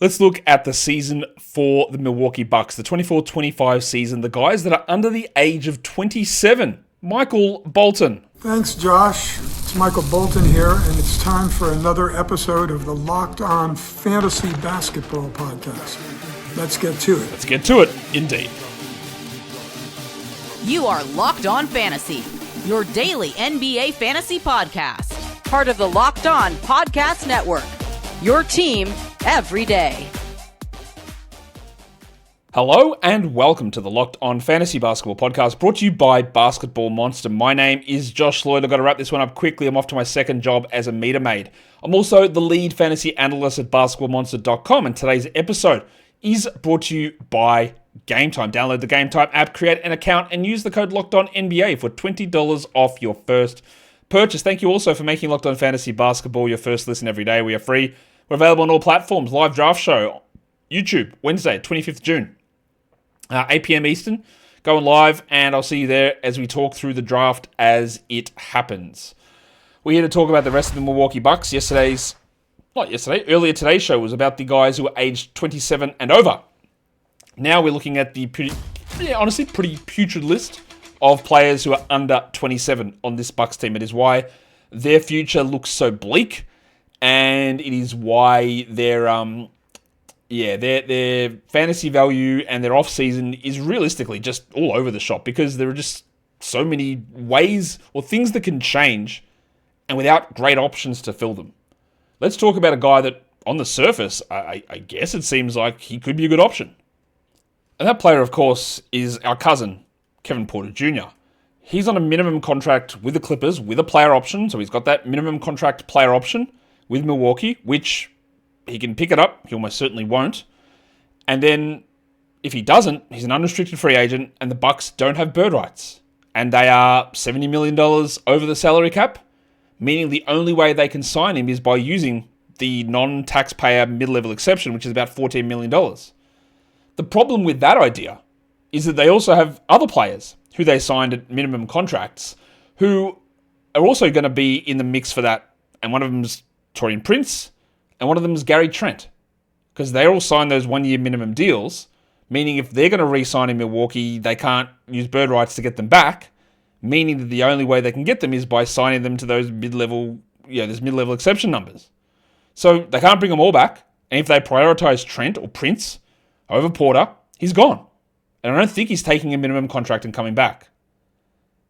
Let's look at the season for the Milwaukee Bucks, the 24-25 season. The guys that are under the age of 27. Michael Bolton. Thanks, Josh. It's Michael Bolton here, and it's time for another episode of the Locked On Fantasy Basketball Podcast. Let's get to it. Let's get to it, indeed. You are Locked On Fantasy, your daily NBA fantasy podcast. Part of the Locked On Podcast Network, your team every day. Hello and welcome to the Locked On Fantasy Basketball Podcast, brought to you by Basketball Monster. My name is Josh Lloyd. I've got to wrap this one up quickly. I'm off to my second job as a meter maid. I'm also the lead fantasy analyst at basketballmonster.com, and today's episode is brought to you by Game Time. Download the Game Time app, create an account, and use the code LOCKEDONNBA for $20 off your first purchase. Thank you also for making Locked On Fantasy Basketball your first listen every day. We are free. We're available on all platforms. Live draft show, YouTube, Wednesday, 25th June, 8 p.m. Eastern. Going live, and I'll see you there as we talk through the draft as it happens. We're here to talk about the rest of the Milwaukee Bucks. Earlier today's show was about the guys who are aged 27 and over. Now we're looking at the pretty putrid list of players who are under 27 on this Bucks team. It is why their future looks so bleak, and it is why their fantasy value and their off-season is realistically just all over the shop, because there are just so many ways or things that can change and without great options to fill them. Let's talk about a guy that, on the surface, I guess it seems like he could be a good option. And that player, of course, is our cousin, Kevin Porter Jr. He's on a minimum contract with the Clippers with a player option, so he's got that minimum contract player option with Milwaukee, which he can pick it up. He almost certainly won't. And then, if he doesn't, he's an unrestricted free agent, and the Bucks don't have bird rights. And they are $70 million over the salary cap, meaning the only way they can sign him is by using the non-taxpayer mid-level exception, which is about $14 million. The problem with that idea is that they also have other players who they signed at minimum contracts who are also going to be in the mix for that. And one of them is Taurean Prince, and one of them is Gary Trent, because they all signed those one-year minimum deals, meaning if they're going to re-sign in Milwaukee, they can't use bird rights to get them back, meaning that the only way they can get them is by signing them to those mid-level exception numbers. So they can't bring them all back, and if they prioritize Trent or Prince over Porter, he's gone. And I don't think he's taking a minimum contract and coming back,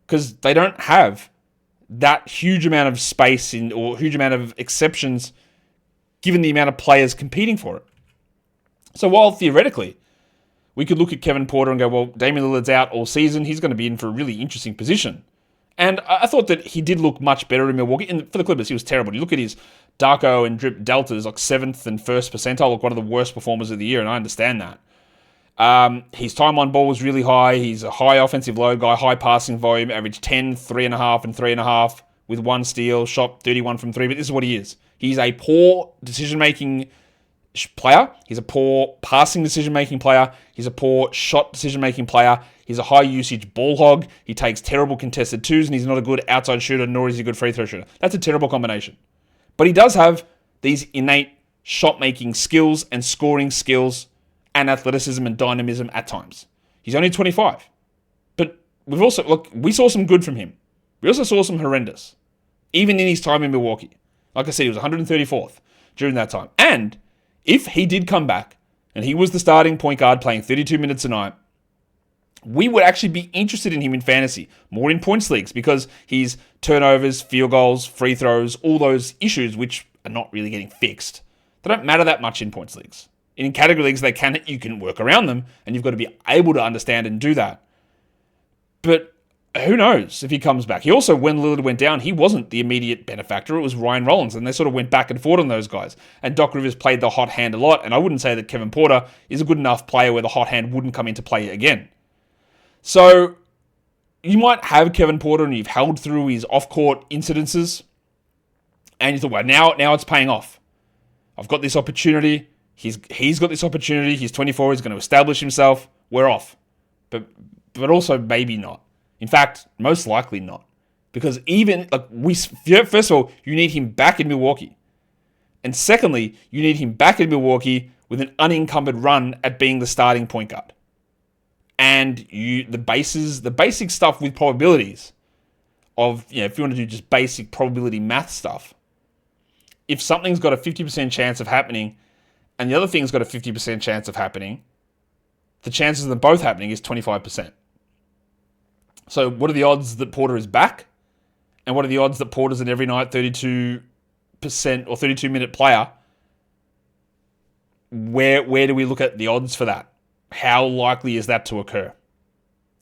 because they don't have that huge amount of space or huge amount of exceptions given the amount of players competing for it. So while theoretically we could look at Kevin Porter and go, well, Damian Lillard's out all season, he's going to be in for a really interesting position. And I thought that he did look much better in Milwaukee. And for the Clippers, he was terrible. You look at his Darko and drip deltas, like 7th and 1st percentile, like one of the worst performers of the year, and I understand that. His time on ball was really high. He's a high offensive load guy, high passing volume, averaged 10, 3.5, and 3.5 with 1 steal, shot 31 from 3. But this is what he is. He's a poor decision-making player. He's a poor passing decision-making player. He's a poor shot decision-making player. He's a high-usage ball hog. He takes terrible contested twos, and he's not a good outside shooter, nor is he a good free throw shooter. That's a terrible combination. But he does have these innate shot-making skills and scoring skills and athleticism and dynamism at times. He's only 25. But we saw some good from him. We also saw some horrendous, even in his time in Milwaukee. Like I said, he was 134th during that time. And if he did come back and he was the starting point guard playing 32 minutes a night, we would actually be interested in him in fantasy, more in points leagues, because his turnovers, field goals, free throws, all those issues which are not really getting fixed, they don't matter that much in points leagues. In category leagues, you can work around them, and you've got to be able to understand and do that. But who knows if he comes back? He also, when Lillard went down, he wasn't the immediate benefactor. It was Ryan Rollins, and they sort of went back and forth on those guys. And Doc Rivers played the hot hand a lot, and I wouldn't say that Kevin Porter is a good enough player where the hot hand wouldn't come into play again. So you might have Kevin Porter, and you've held through his off-court incidences, and you thought, well, now it's paying off. I've got this opportunity. He's got this opportunity. He's 24. He's going to establish himself. We're off. But also maybe not. In fact, most likely not. Because first of all, you need him back in Milwaukee. And secondly, you need him back in Milwaukee with an unencumbered run at being the starting point guard. And the basic stuff with probabilities of, if you want to do just basic probability math stuff, if something's got a 50% chance of happening and the other thing's got a 50% chance of happening, the chances of them both happening is 25%. So what are the odds that Porter is back? And what are the odds that Porter's an every night 32% or 32-minute player? Where do we look at the odds for that? How likely is that to occur?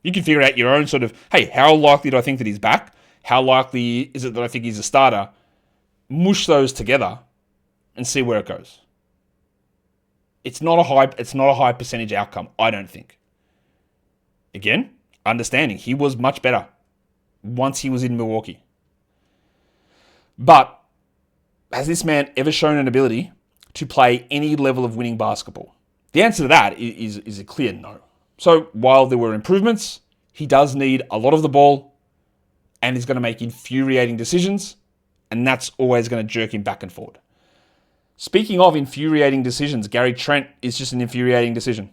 You can figure out your own sort of, hey, how likely do I think that he's back? How likely is it that I think he's a starter? Mush those together and see where it goes. It's not a high percentage outcome, I don't think. Again, understanding he was much better once he was in Milwaukee. But has this man ever shown an ability to play any level of winning basketball? The answer to that is a clear no. So while there were improvements, he does need a lot of the ball and he's going to make infuriating decisions, and that's always going to jerk him back and forward. Speaking of infuriating decisions, Gary Trent is just an infuriating decision.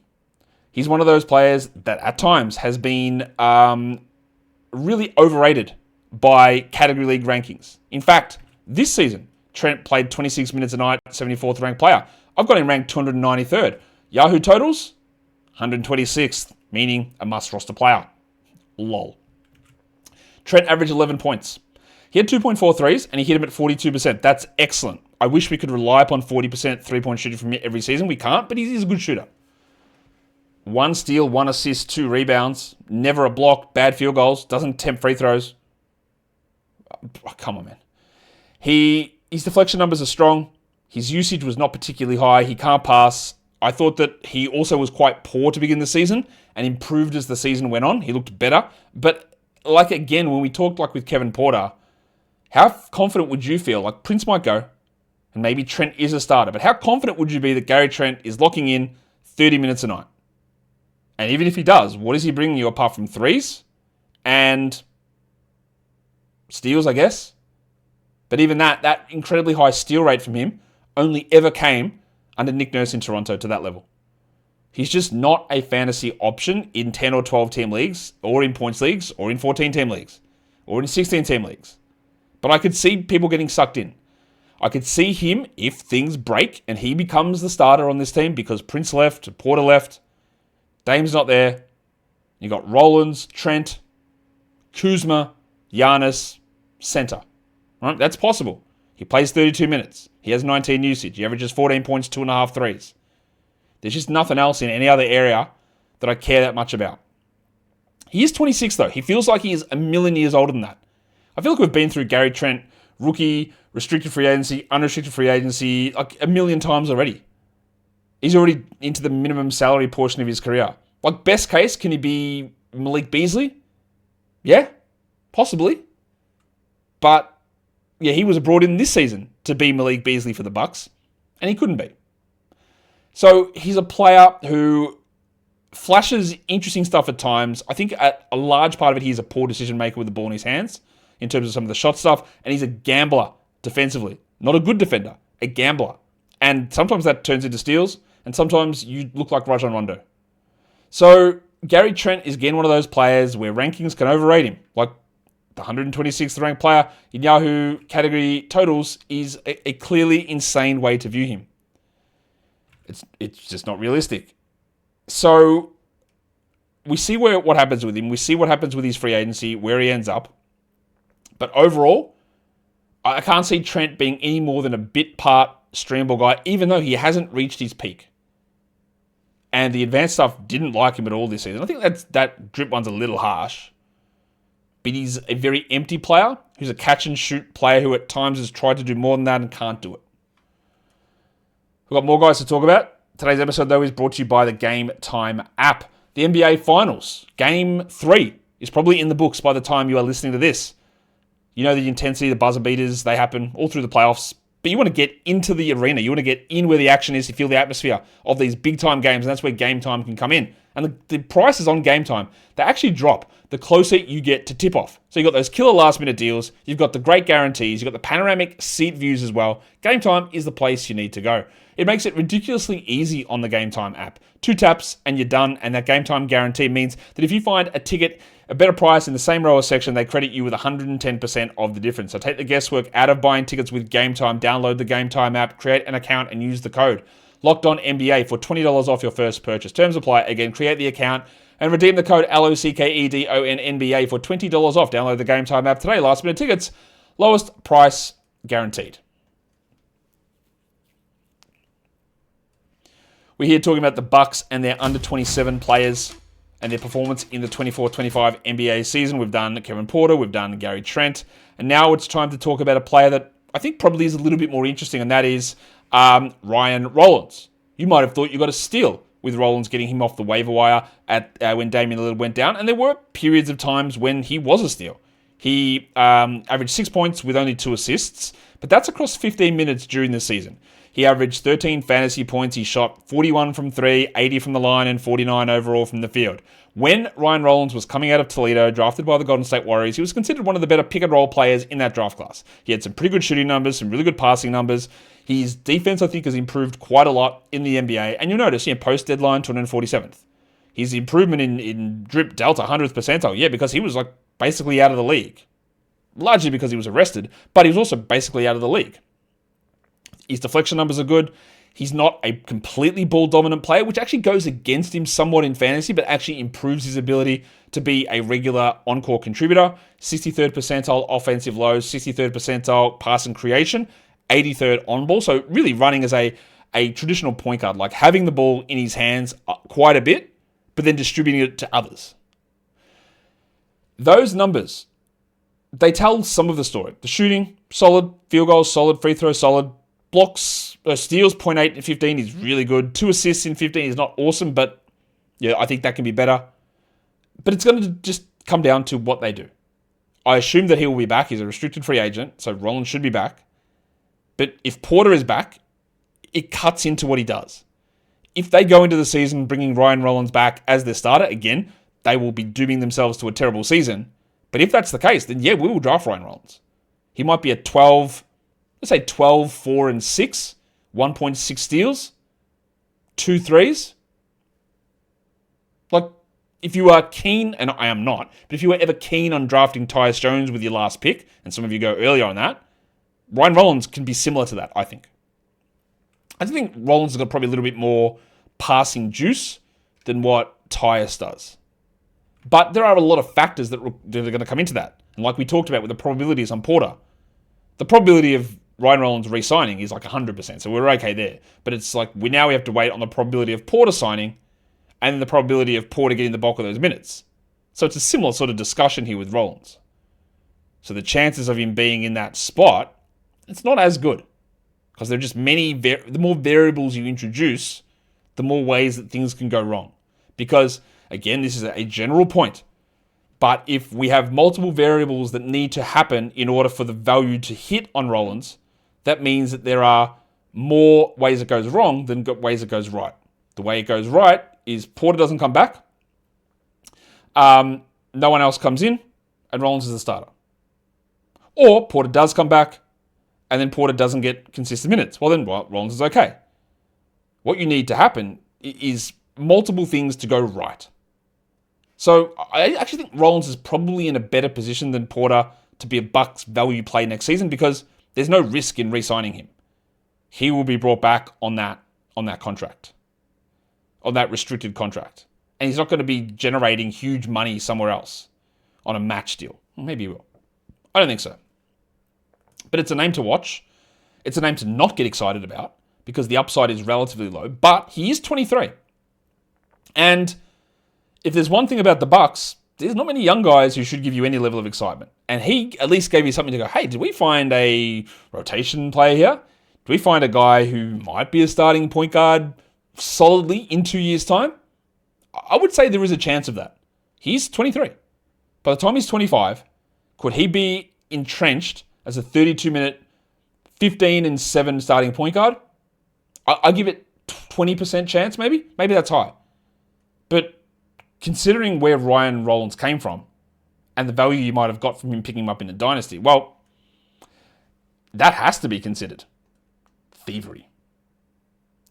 He's one of those players that at times has been really overrated by category league rankings. In fact, this season, Trent played 26 minutes a night, 74th ranked player. I've got him ranked 293rd. Yahoo totals, 126th, meaning a must roster player. Lol. Trent averaged 11 points. He had 2.4 threes and he hit him at 42%. That's excellent. I wish we could rely upon 40% three-point shooting from him every season. We can't, but he's a good shooter. 1 steal, 1 assist, 2 rebounds, never a block, bad field goals, doesn't attempt free throws. Oh, come on, man. His deflection numbers are strong. His usage was not particularly high. He can't pass. I thought that he also was quite poor to begin the season and improved as the season went on. He looked better. But again, when we talked with Kevin Porter, how confident would you feel? Prince might go and maybe Trent is a starter, but how confident would you be that Gary Trent is locking in 30 minutes a night? And even if he does, what is he bringing you apart from threes and steals, I guess? But even that incredibly high steal rate from him only ever came under Nick Nurse in Toronto to that level. He's just not a fantasy option in 10 or 12 team leagues, or in points leagues, or in 14 team leagues, or in 16 team leagues. But I could see people getting sucked in. I could see him, if things break and he becomes the starter on this team because Prince left, Porter left, Dame's not there. You got Rollins, Trent, Kuzma, Giannis, center. Right? That's possible. He plays 32 minutes. He has 19 usage. He averages 14 points, 2.5 threes. There's just nothing else in any other area that I care that much about. He is 26 though. He feels like he is a million years older than that. I feel like we've been through Gary Trent, rookie, restricted free agency, unrestricted free agency, a million times already. He's already into the minimum salary portion of his career. Best case, can he be Malik Beasley? Yeah, possibly. But yeah, he was brought in this season to be Malik Beasley for the Bucks, and he couldn't be. So he's a player who flashes interesting stuff at times. I think a large part of it, he's a poor decision maker with the ball in his hands in terms of some of the shot stuff, and he's a gambler defensively. Not a good defender, a gambler. And sometimes that turns into steals, and sometimes you look like Rajon Rondo. So Gary Trent is again one of those players where rankings can overrate him. The 126th ranked player in Yahoo category totals is a clearly insane way to view him. It's just not realistic. So we see what happens with him. We see what happens with his free agency, where he ends up. But overall, I can't see Trent being any more than a bit part stream ball guy, even though he hasn't reached his peak. And the advanced stuff didn't like him at all this season. I think that drip one's a little harsh. But he's a very empty player who's a catch and shoot player who at times has tried to do more than that and can't do it. We've got more guys to talk about. Today's episode, though, is brought to you by the Game Time app. The NBA Finals, Game 3, is probably in the books by the time you are listening to this. You know the intensity, the buzzer beaters, they happen all through the playoffs. But you want to get into the arena. You want to get in where the action is. You feel the atmosphere of these big-time games, and that's where Game Time can come in. And And the prices on Game Time, they actually drop the closer you get to tip-off. So you've got those killer last-minute deals, you've got the great guarantees, you've got the panoramic seat views as well. Game Time is the place you need to go. It makes it ridiculously easy on the Game Time app. 2 taps and you're done, and that Game Time guarantee means that if you find a ticket, a better price in the same row or section, they credit you with 110% of the difference. So take the guesswork out of buying tickets with Game Time. Download the Game Time app, create an account, and use the code Locked On NBA for $20 off your first purchase. Terms apply. Again, create the account and redeem the code LOCKEDONNBA for $20 off. Download the Game Time app today. Last minute tickets, lowest price guaranteed. We're here talking about the Bucks and their under 27 players and their performance in the 24-25 NBA season. We've done Kevin Porter, we've done Gary Trent, and now it's time to talk about a player that I think probably is a little bit more interesting, and that is Ryan Rollins. You might have thought you got a steal with Rollins getting him off the waiver wire at when Damian Lillard went down, and there were periods of times when he was a steal. He averaged 6 points with only 2 assists, but that's across 15 minutes during the season. He averaged 13 fantasy points. He shot 41 from 3, 80 from the line, and 49 overall from the field. When Ryan Rollins was coming out of Toledo, drafted by the Golden State Warriors, he was considered one of the better pick-and-roll players in that draft class. He had some pretty good shooting numbers, some really good passing numbers. His defense, I think, has improved quite a lot in the NBA. And you'll notice, post-deadline, 247th. His improvement in drip delta, 100th percentile, because he was basically out of the league. Largely because he was arrested, but he was also basically out of the league. His deflection numbers are good. He's not a completely ball-dominant player, which actually goes against him somewhat in fantasy, but actually improves his ability to be a regular on-court contributor. 63rd percentile offensive lows, 63rd percentile pass and creation, 83rd on-ball. So really running as a traditional point guard, like having the ball in his hands quite a bit, but then distributing it to others. Those numbers, they tell some of the story. The shooting, solid. Field goals, solid. Free throw, solid. Blocks, steals, 0.8 in 15 is really good. 2 assists in 15 is not awesome, but I think that can be better. But it's going to just come down to what they do. I assume that he will be back. He's a restricted free agent, so Rollins should be back. But if Porter is back, it cuts into what he does. If they go into the season bringing Ryan Rollins back as their starter, again, they will be dooming themselves to a terrible season. But if that's the case, then we will draft Ryan Rollins. He might be a 12... Let's say 12, 4, and 6, 1.6 steals, 2 threes. If you are keen, and I am not, but if you were ever keen on drafting Tyus Jones with your last pick, and some of you go earlier on that, Ryan Rollins can be similar to that, I think. I think Rollins has got probably a little bit more passing juice than what Tyus does. But there are a lot of factors that are going to come into that. And like we talked about with the probabilities on Porter, the probability of Ryan Rollins re-signing is 100%, so we're okay there. But it's we have to wait on the probability of Porter signing and the probability of Porter getting the bulk of those minutes. So it's a similar sort of discussion here with Rollins. So the chances of him being in that spot, it's not as good. Because there are just the more variables you introduce, the more ways that things can go wrong. Because, again, this is a general point. But if we have multiple variables that need to happen in order for the value to hit on Rollins, that means that there are more ways it goes wrong than ways it goes right. The way it goes right is Porter doesn't come back, no one else comes in, and Rollins is the starter. Or Porter does come back, and then Porter doesn't get consistent minutes. Well, then Rollins is okay. What you need to happen is multiple things to go right. So I actually think Rollins is probably in a better position than Porter to be a Bucks value play next season because there's no risk in re-signing him. He will be brought back on that contract, on that restricted contract. And he's not going to be generating huge money somewhere else on a match deal. Maybe he will. I don't think so. But it's a name to watch. It's a name to not get excited about because the upside is relatively low. But he is 23. And if there's one thing about the Bucks, there's not many young guys who should give you any level of excitement. And he at least gave you something to go, hey, did we find a rotation player here? Do we find a guy who might be a starting point guard solidly in 2 years' time? I would say there is a chance of that. He's 23. By the time he's 25, could he be entrenched as a 32-minute, 15-7 starting point guard? I give it 20% chance, maybe. Maybe that's high. But considering where Ryan Rollins came from and the value you might have got from him picking him up in the Dynasty, well, that has to be considered thievery.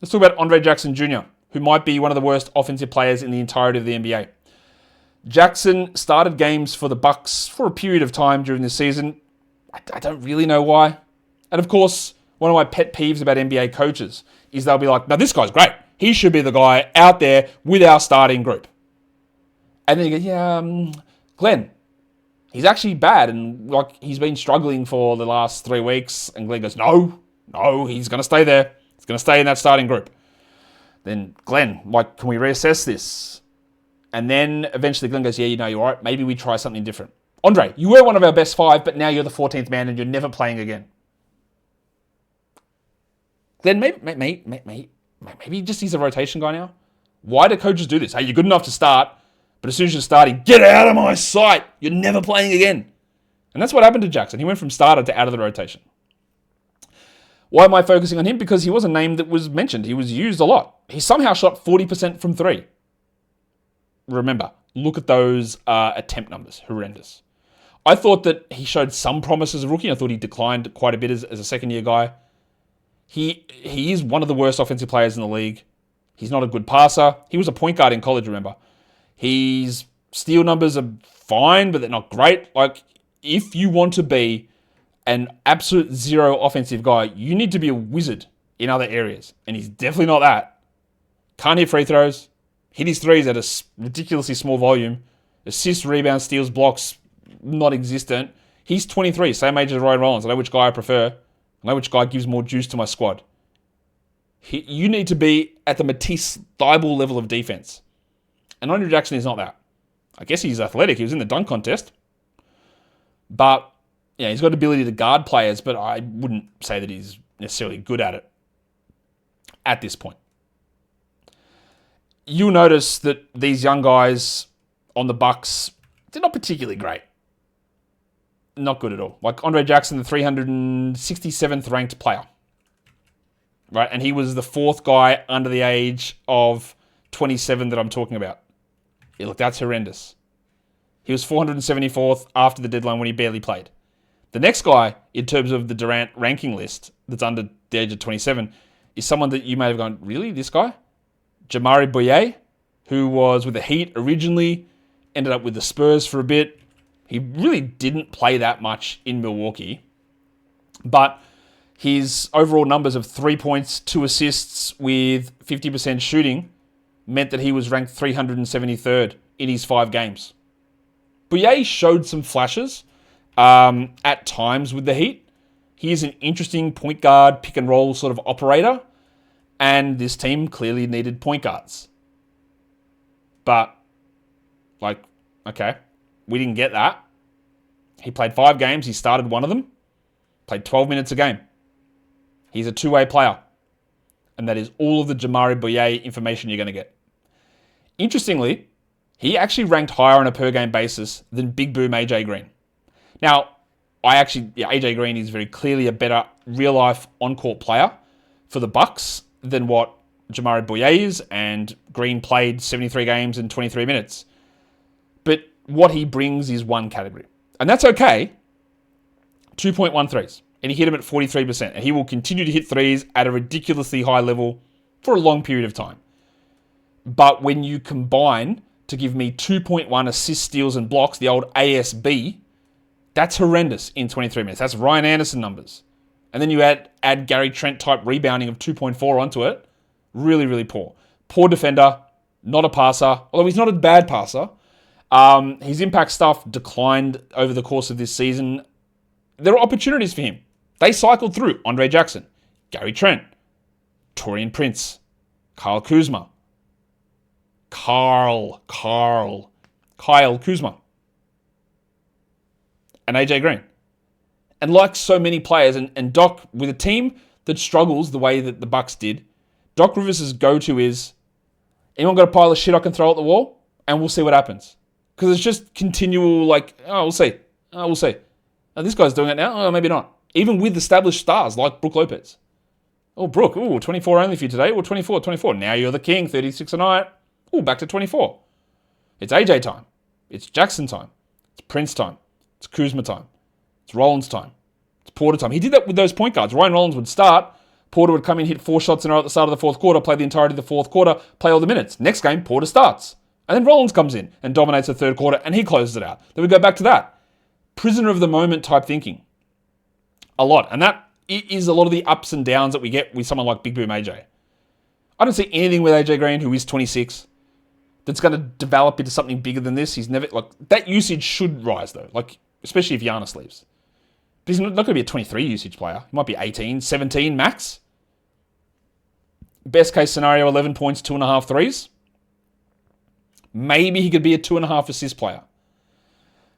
Let's talk about Andre Jackson Jr., who might be one of the worst offensive players in the entirety of the NBA. Jackson started games for the Bucks for a period of time during the season. I don't really know why. And of course, one of my pet peeves about NBA coaches is they'll be like, no, this guy's great. He should be the guy out there with our starting group. And then you go, yeah, Glenn, he's actually bad. And like he's been struggling for the last 3 weeks. And Glenn goes, no, he's going to stay there. He's going to stay in that starting group. Then Glenn, like, can we reassess this? And then eventually Glenn goes, yeah, you're right. Maybe we try something different. Andre, you were one of our best 5, but now you're the 14th man and you're never playing again. Glenn, maybe just he's a rotation guy now. Why do coaches do this? Hey, you're good enough to start, but as soon as you're starting, get out of my sight. You're never playing again. And that's what happened to Jackson. He went from starter to out of the rotation. Why am I focusing on him? Because he was a name that was mentioned. He was used a lot. He somehow shot 40% from 3. Remember, look at those attempt numbers. Horrendous. I thought that he showed some promise as a rookie. I thought he declined quite a bit as a second-year guy. He is one of the worst offensive players in the league. He's not a good passer. He was a point guard in college, remember. His steal numbers are fine, but they're not great. Like, if you want to be an absolute zero offensive guy, you need to be a wizard in other areas. And he's definitely not that. Can't hit free throws. Hit his threes at a ridiculously small volume. Assists, rebounds, steals, blocks, not existent. He's 23, same age as Ryan Rollins. I know which guy I prefer. I know which guy gives more juice to my squad. You need to be at the Matisse Thybulle level of defense. And Andre Jackson is not that. I guess he's athletic. He was in the dunk contest. But, yeah, he's got the ability to guard players, but I wouldn't say that he's necessarily good at it at this point. You'll notice that these young guys on the Bucks, they're not particularly great. Not good at all. Like Andre Jackson, the 367th ranked player. Right? And he was the 4th guy under the age of 27 that I'm talking about. Yeah, look, that's horrendous. He was 474th after the deadline when he barely played. The next guy, in terms of the Durant ranking list, that's under the age of 27, is someone that you may have gone, really? This guy? Jamari Boye, who was with the Heat originally, ended up with the Spurs for a bit. He really didn't play that much in Milwaukee. But his overall numbers of 3 points, 2 assists with 50% shooting meant that he was ranked 373rd in his 5 games. Boye showed some flashes at times with the Heat. He is an interesting point guard, pick and roll sort of operator. And this team clearly needed point guards. But, like, okay, we didn't get that. He played 5 games. He started one of them. Played 12 minutes a game. He's a two-way player. And that is all of the Jamari Boye information you're going to get. Interestingly, he actually ranked higher on a per-game basis than Big Boom AJ Green. Now, AJ Green is very clearly a better real-life on-court player for the Bucks than what Jamari Boye is, and Green played 73 games in 23 minutes. But what he brings is one category. And that's okay. 2.1 threes. And he hit them at 43%. And he will continue to hit threes at a ridiculously high level for a long period of time. But when you combine to give me 2.1 assists, steals, and blocks, the old ASB, that's horrendous in 23 minutes. That's Ryan Anderson numbers. And then you add Gary Trent type rebounding of 2.4 onto it. Really, really poor. Poor defender, not a passer. Although he's not a bad passer. His impact stuff declined over the course of this season. There are opportunities for him. They cycled through Andre Jackson, Gary Trent, Taurean Prince, Kyle Kuzma, and AJ Green. And like so many players, and Doc, with a team that struggles the way that the Bucks did, Doc Rivers' go-to is, anyone got a pile of shit I can throw at the wall? And we'll see what happens. Because it's just continual, we'll see. We'll see. Now, this guy's doing it now? Oh, maybe not. Even with established stars like Brook Lopez. Oh, Brook, 24 only for you today. Well, 24. Now you're the king, 36 a night. Back to 24. It's AJ time. It's Jackson time. It's Prince time. It's Kuzma time. It's Rollins time. It's Porter time. He did that with those point guards. Ryan Rollins would start. Porter would come in, hit 4 shots in a row at the start of the fourth quarter, play the entirety of the fourth quarter, play all the minutes. Next game, Porter starts. And then Rollins comes in and dominates the third quarter, and he closes it out. Then we go back to that. Prisoner of the moment type thinking. A lot. And that is a lot of the ups and downs that we get with someone like Big Boom AJ. I don't see anything with AJ Green, who is 26, that's going to develop into something bigger than this. He's never, that usage should rise, though, especially if Giannis leaves. But he's not going to be a 23 usage player. He might be 18, 17 max. Best case scenario, 11 points, 2.5 threes. Maybe he could be a 2.5 assist player.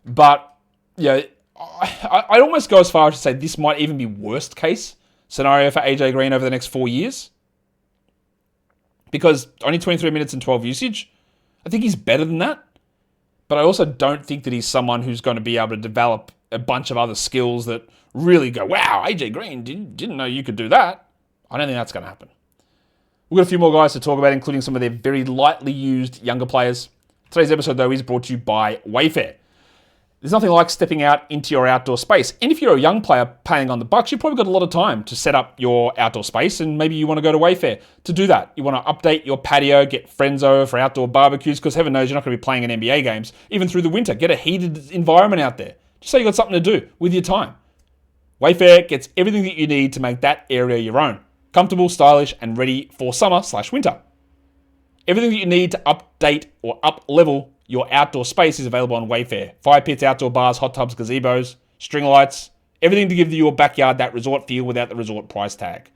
But, yeah, I'd almost go as far as to say this might even be worst case scenario for AJ Green over the next 4 years. Because only 23 minutes and 12 usage. I think he's better than that. But I also don't think that he's someone who's going to be able to develop a bunch of other skills that really go, wow, AJ Green, didn't know you could do that. I don't think that's going to happen. We've got a few more guys to talk about, including some of their very lightly used younger players. Today's episode, though, is brought to you by Wayfair. There's nothing like stepping out into your outdoor space. And if you're a young player playing on the Bucks, you've probably got a lot of time to set up your outdoor space, and maybe you want to go to Wayfair to do that. You want to update your patio, get friends over for outdoor barbecues, because heaven knows you're not going to be playing in NBA games, even through the winter. Get a heated environment out there, just so you've got something to do with your time. Wayfair gets everything that you need to make that area your own. Comfortable, stylish, and ready for summer/winter. Everything that you need to update or up-level your outdoor space is available on Wayfair. Fire pits, outdoor bars, hot tubs, gazebos, string lights, everything to give your backyard that resort feel without the resort price tag.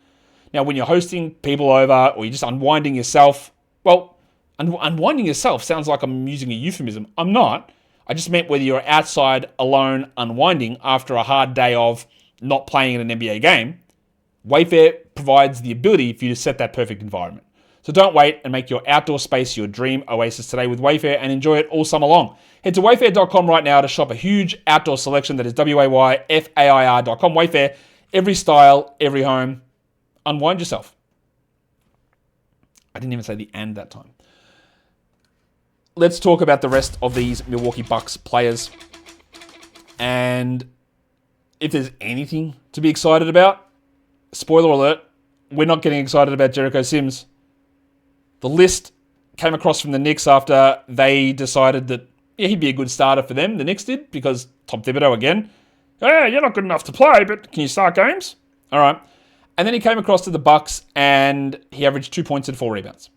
Now, when you're hosting people over or you're just unwinding yourself, well, unwinding yourself sounds like I'm using a euphemism. I'm not. I just meant whether you're outside alone unwinding after a hard day of not playing in an NBA game, Wayfair provides the ability for you to set that perfect environment. So don't wait and make your outdoor space your dream oasis today with Wayfair and enjoy it all summer long. Head to wayfair.com right now to shop a huge outdoor selection. That is WAYFAIR.com. Wayfair, every style, every home. Unwind yourself. I didn't even say the and that time. Let's talk about the rest of these Milwaukee Bucks players. And if there's anything to be excited about, spoiler alert, we're not getting excited about Jericho Sims. The list came across from the Knicks after they decided that he'd be a good starter for them. The Knicks did, because Tom Thibodeau again. Hey, you're not good enough to play, but can you start games? All right. And then he came across to the Bucks and he averaged 2 points and 4 rebounds.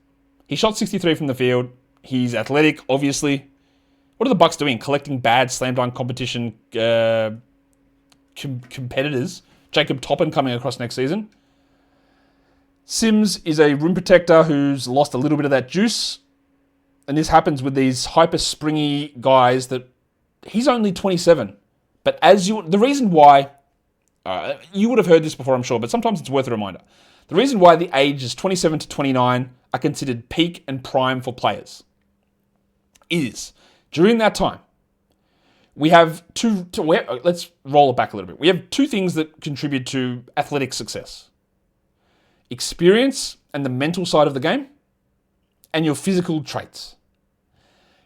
He shot 63 from the field. He's athletic, obviously. What are the Bucks doing? Collecting bad slam dunk competition competitors. Jacob Toppin coming across next season. Sims is a rim protector who's lost a little bit of that juice. And this happens with these hyper springy guys that he's only 27. But the reason why, you would have heard this before, I'm sure, but sometimes it's worth a reminder. The reason why the ages 27 to 29 are considered peak and prime for players is during that time, we have let's roll it back a little bit. We have two things that contribute to athletic success. Experience and the mental side of the game, and your physical traits.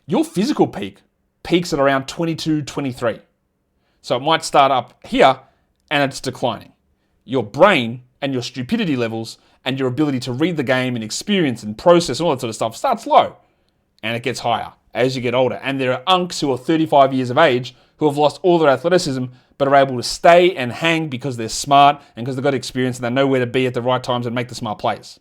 Your physical peaks at around 22, 23. So it might start up here and it's declining. Your brain and your stupidity levels and your ability to read the game and experience and process and all that sort of stuff starts low and it gets higher as you get older. And there are unks who are 35 years of age who have lost all their athleticism but are able to stay and hang because they're smart and because they've got experience and they know where to be at the right times and make the smart plays.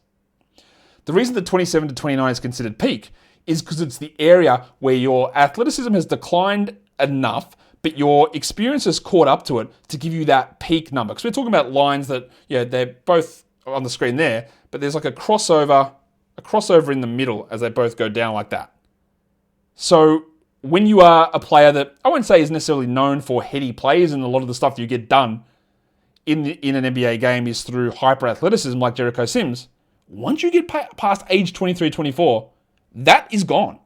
The reason that 27 to 29 is considered peak is because it's the area where your athleticism has declined enough, but your experience has caught up to it to give you that peak number. Because we're talking about lines that, they're both on the screen there, but there's like a crossover in the middle as they both go down like that. So when you are a player that I won't say is necessarily known for heady plays, and a lot of the stuff that you get done in an NBA game is through hyper athleticism like Jericho Sims, once you get past age 23, 24, that is gone.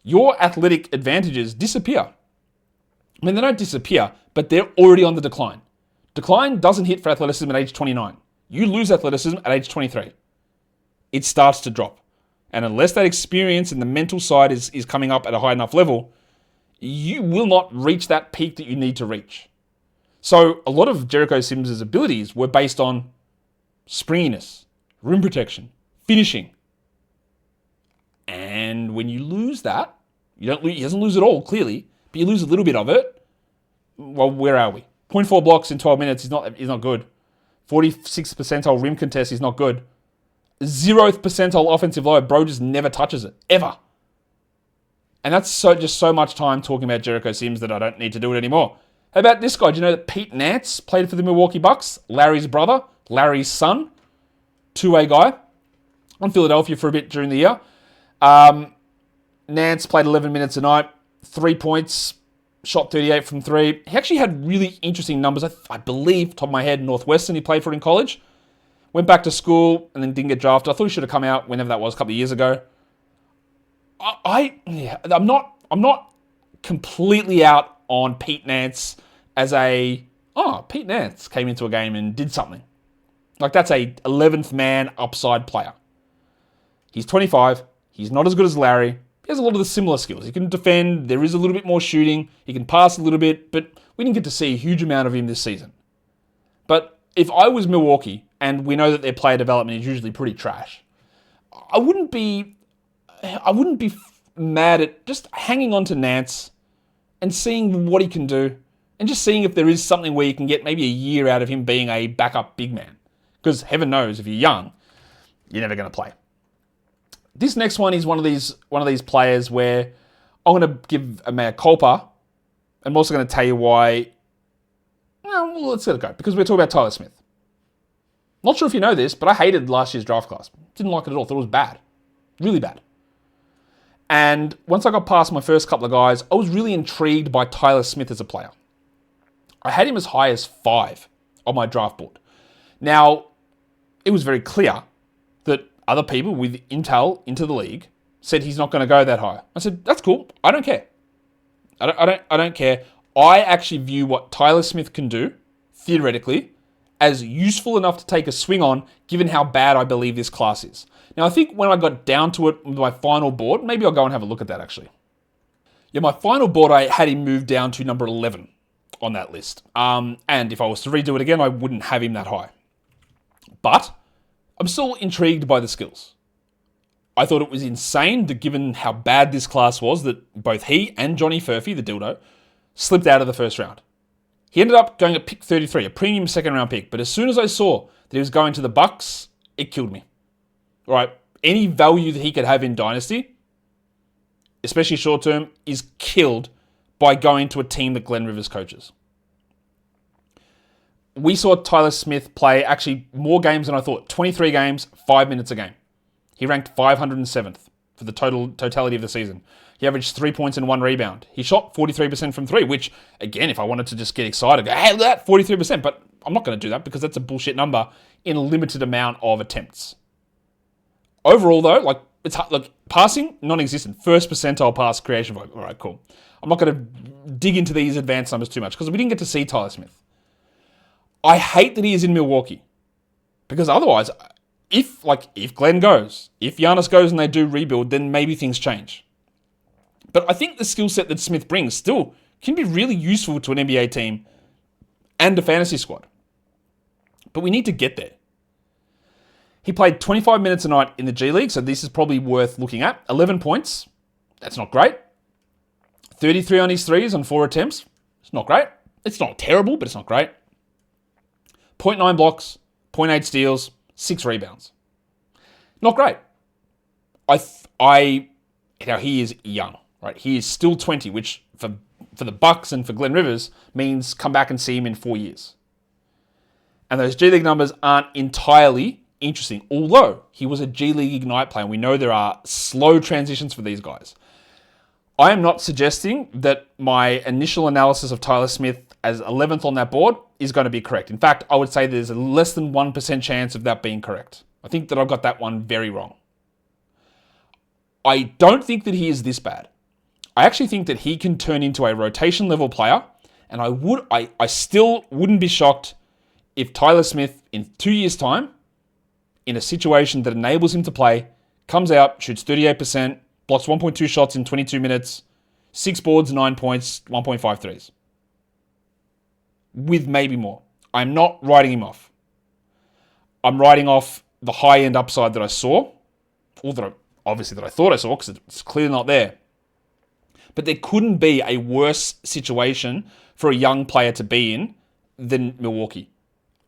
Your athletic advantages disappear. I mean, they don't disappear, but they're already on the decline. Decline doesn't hit for athleticism at age 29. You lose athleticism at age 23. It starts to drop. And unless that experience and the mental side is coming up at a high enough level, you will not reach that peak that you need to reach. So a lot of Jericho Sims' abilities were based on springiness, rim protection, finishing. And when you lose that, he doesn't lose it all, clearly, but you lose a little bit of it. Well, where are we? 0.4 blocks in 12 minutes is not good. 46th percentile rim contest is not good. 0th percentile offensive load, bro just never touches it, ever. And that's so much time talking about Jericho Sims that I don't need to do it anymore. How about this guy? Do you know that Pete Nance played for the Milwaukee Bucks? Larry's brother, Larry's son, two-way guy on Philadelphia for a bit during the year. Nance played 11 minutes a night, 3 points, shot 38 from 3. He actually had really interesting numbers. I believe, top of my head, Northwestern he played for in college. Went back to school and then didn't get drafted. I thought he should have come out whenever that was, a couple of years ago. I'm not completely out on Pete Nance as Pete Nance came into a game and did something. Like, that's a 11th man upside player. He's 25. He's not as good as Larry. He has a lot of the similar skills. He can defend. There is a little bit more shooting. He can pass a little bit, but we didn't get to see a huge amount of him this season. But if I was Milwaukee, and we know that their player development is usually pretty trash, I wouldn't be mad at just hanging on to Nance and seeing what he can do, and just seeing if there is something where you can get maybe a year out of him being a backup big man. Because heaven knows, if you're young, you're never going to play. This next one is one of these players where I'm going to give a mea culpa. I'm also going to tell you why. Well, let's let it go, because we're talking about Tyus Smith. Not sure if you know this, but I hated last year's draft class. Didn't like it at all. Thought it was bad. Really bad. And once I got past my first couple of guys, I was really intrigued by Tyus Smith as a player. I had him as high as 5 on my draft board. Now, it was very clear that other people with intel into the league said he's not going to go that high. I said, that's cool. I don't care. I don't care. I actually view what Tyus Smith can do, theoretically, as useful enough to take a swing on, given how bad I believe this class is. Now, I think when I got down to it with my final board, maybe I'll go and have a look at that, actually. Yeah, my final board, I had him moved down to number 11 on that list. And if I was to redo it again, I wouldn't have him that high. But I'm still intrigued by the skills. I thought it was insane that given how bad this class was, that both he and Johnny Furphy, the dildo, slipped out of the first round. He ended up going at pick 33, a premium second round pick. But as soon as I saw that he was going to the Bucks, it killed me. All right, any value that he could have in Dynasty, especially short term, is killed by going to a team that Glenn Rivers coaches. We saw Tyus Smith play actually more games than I thought. 23 games, 5 minutes a game. He ranked 507th for the totality of the season. He averaged 3 points and 1 rebound. He shot 43% from 3, which, again, if I wanted to just get excited, go, hey, look at that, 43%. But I'm not going to do that because that's a bullshit number in a limited amount of attempts. Overall, though, like, it's hard, look, passing, non-existent. First percentile pass creation volume. All right, cool. I'm not going to dig into these advanced numbers too much because we didn't get to see Tyus Smith. I hate that he is in Milwaukee because otherwise, if Glenn goes, if Giannis goes and they do rebuild, then maybe things change. But I think the skill set that Smith brings still can be really useful to an NBA team and a fantasy squad. But we need to get there. He played 25 minutes a night in the G League, so this is probably worth looking at. 11 points. That's not great. 33 on his threes on 4 attempts. It's not great. It's not terrible, but it's not great. 0.9 blocks, 0.8 steals, 6 rebounds. Not great. He is young, right? He is still 20, which for the Bucks and for Glenn Rivers means come back and see him in 4 years. And those G League numbers aren't entirely interesting, although he was a G League Ignite player. We know there are slow transitions for these guys. I am not suggesting that my initial analysis of Tyus Smith as 11th on that board is going to be correct. In fact, I would say there's a less than 1% chance of that being correct. I think that I've got that one very wrong. I don't think that he is this bad. I actually think that he can turn into a rotation level player, and I still wouldn't be shocked if Tyus Smith in 2 years' time, in a situation that enables him to play, comes out, shoots 38%, blocks 1.2 shots in 22 minutes, 6 boards, 9 points, 1.5 threes. With maybe more. I'm not writing him off. I'm writing off the high-end upside that I saw, or that I thought I saw, because it's clearly not there. But there couldn't be a worse situation for a young player to be in than Milwaukee.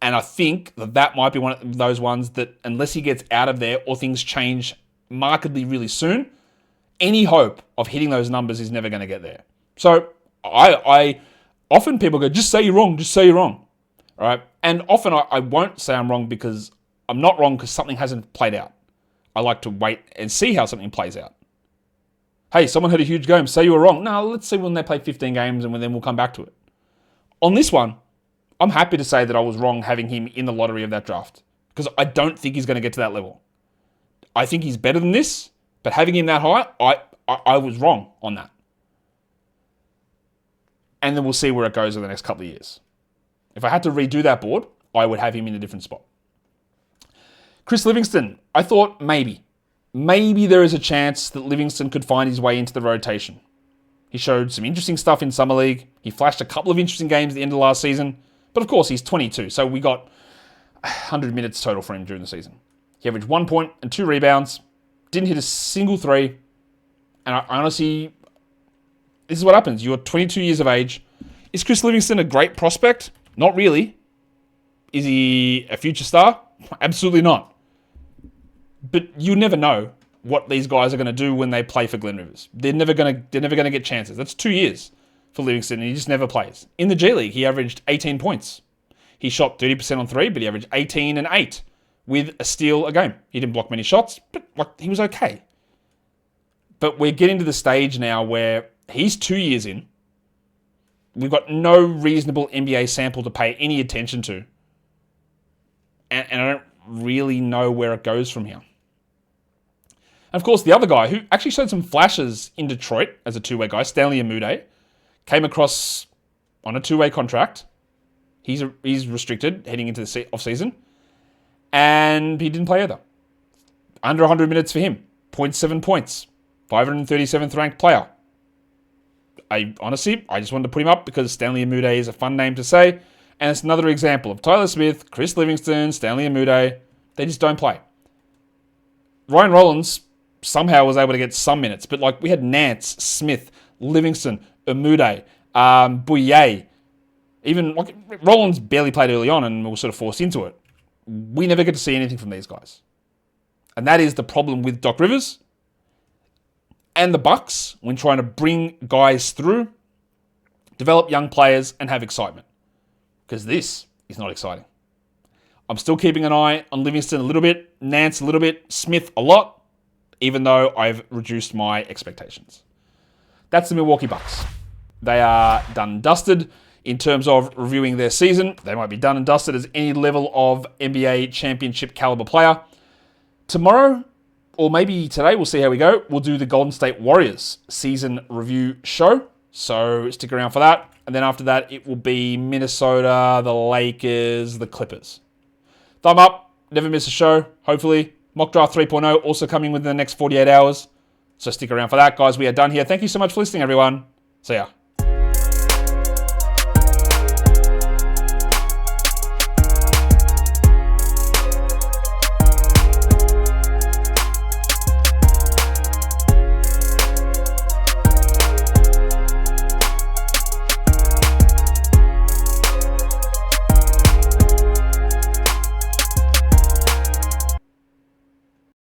And I think that might be one of those ones that, unless he gets out of there or things change markedly really soon, any hope of hitting those numbers is never going to get there. So I often people go, just say you're wrong, just say you're wrong. All right? And often I won't say I'm wrong because I'm not wrong because something hasn't played out. I like to wait and see how something plays out. Hey, someone had a huge game. Say you were wrong. No, let's see when they play 15 games and then we'll come back to it. On this one, I'm happy to say that I was wrong having him in the lottery of that draft because I don't think he's going to get to that level. I think he's better than this, but having him that high, I was wrong on that. And then we'll see where it goes in the next couple of years. If I had to redo that board, I would have him in a different spot. Chris Livingston, I thought maybe there is a chance that Livingston could find his way into the rotation. He showed some interesting stuff in Summer League. He flashed a couple of interesting games at the end of last season. But of course, he's 22, so we got 100 minutes total for him during the season. He averaged 1 point and 2 rebounds, didn't hit a single three. And I honestly, this is what happens. You're 22 years of age. Is Chris Livingston a great prospect? Not really. Is he a future star? Absolutely not. But you never know what these guys are going to do when they play for Glen Rivers. They're never going to get chances. That's 2 years for Livingston, and he just never plays. In the G League, he averaged 18 points. He shot 30% on 3, but he averaged 18 and 8 with a steal a game. He didn't block many shots, but he was okay. But we're getting to the stage now where he's 2 years in. We've got no reasonable NBA sample to pay any attention to. And I don't really know where it goes from here. And of course, the other guy who actually showed some flashes in Detroit as a two-way guy, Stanley Umude, came across on a two-way contract. He's restricted heading into the off-season. And he didn't play either. Under 100 minutes for him. 0.7 points. 537th ranked player. I just wanted to put him up because Stanley Umude is a fun name to say. And it's another example of Tyler Smith, Chris Livingston, Stanley Umude. They just don't play. Ryan Rollins somehow was able to get some minutes, but like we had Nance, Smith, Livingston, Umude, Bouye. Even like Rollins barely played early on and was sort of forced into it. We never get to see anything from these guys. And that is the problem with Doc Rivers and the Bucks when trying to bring guys through, develop young players, and have excitement. Because this is not exciting. I'm still keeping an eye on Livingston a little bit, Nance a little bit, Smith a lot, even though I've reduced my expectations. That's the Milwaukee Bucks. They are done and dusted in terms of reviewing their season. They might be done and dusted as any level of NBA championship caliber player. Tomorrow, or maybe today, we'll see how we go. We'll do the Golden State Warriors season review show. So stick around for that. And then after that, it will be Minnesota, the Lakers, the Clippers. Thumb up. Never miss a show, hopefully. Mock Draft 3.0 also coming within the next 48 hours. So stick around for that, guys. We are done here. Thank you so much for listening, everyone. See ya.